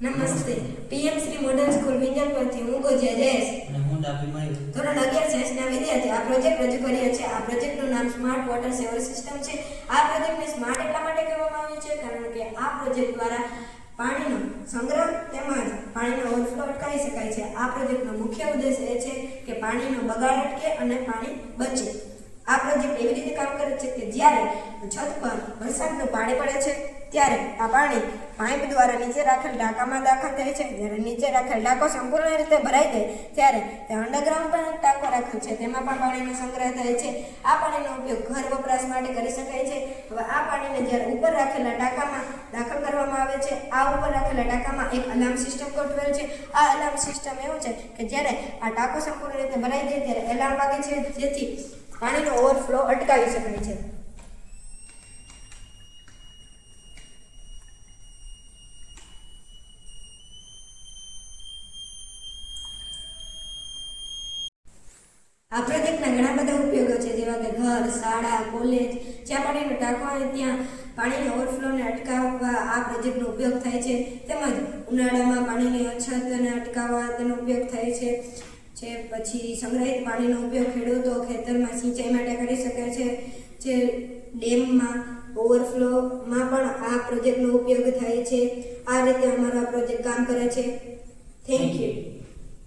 નમસ્તે. PM Shri model school વિંજલપુરથી હું ગોજિયા જયેશ અને હું ડાબી મારી ધોરણ 11 સાયન્સના વિદ્યાર્થી આ પ્રોજેક્ટ રજૂ કર્યો છે. આ પ્રોજેક્ટનું નામ સ્માર્ટ વોટર સેવર સિસ્ટમ છે. આ પ્રોજેક્ટને સ્માર્ટ એટલા માટે કહેવામાં આવ્યું છે કારણ કે આ પ્રોજેક્ટ દ્વારા પાણીનો સંગ્રહ તેમજ પાણીનો ઓવરફ્લો અટકાવી શકાય છે. આ પ્રોજેક્ટનો મુખ્ય ઉદ્દેશ એ છે કે પાણીનો બગાડ અટકે અને પાણી બચે. આ પ્રોજેક્ટ એવી રીતે કામ કરે છે કે જ્યારે છત પર વરસાદનું પાણી પડે છે ત્યારે આ પાણી પાઇપ દ્વારા નીચે રાખેલ ટાંકામાં દાખલ થાય છે. જ્યારે નીચે રાખેલ ટાંકો સંપૂર્ણ રીતે ભરાઈ જાય ત્યારે તે અંડરગ્રાઉન્ડ પણ એક ટાંકો રાખેલ છે તેમાં પણ પાણીનો સંગ્રહ થાય છે. આ પાણીનો ઉપયોગ ઘર વપરાશ માટે કરી શકાય છે. હવે આ પાણીને જ્યારે ઉપર રાખેલા ટાંકામાં દાખલ કરવામાં આવે છે, આ ઉપર રાખેલા ટાંકામાં એક અલાર્મ સિસ્ટમ ગોઠવેલ છે. આ અલાર્મ સિસ્ટમ એવું છે કે જ્યારે આ ટાંકો સંપૂર્ણ રીતે ભરાઈ જાય ત્યારે એલાર્મ વાગે છે, જેથી પાણીનો ઓવરફ્લો અટકાવી શકાય છે. આ પ્રોજેક્ટના ઘણા બધા ઉપયોગો છે, જેવા કે ઘર, શાળા, કોલેજ, જ્યાં પાણીનો ટાંકો હોય ત્યાં પાણીના ઓવરફ્લોને અટકાવવા આ પ્રોજેક્ટનો ઉપયોગ થાય છે. તેમજ ઉનાળામાં પાણીની અછતને અટકાવવા તેનો ઉપયોગ થાય છે. પછી સંગ્રહિત પાણીનો ઉપયોગ ખેડૂતો ખેતરમાં સિંચાઈ માટે કરી શકે છે. જે ડેમમાં ઓવરફ્લોમાં પણ આ પ્રોજેક્ટનો ઉપયોગ થાય છે. આ રીતે અમારો આ પ્રોજેક્ટ કામ કરે છે. Thank you.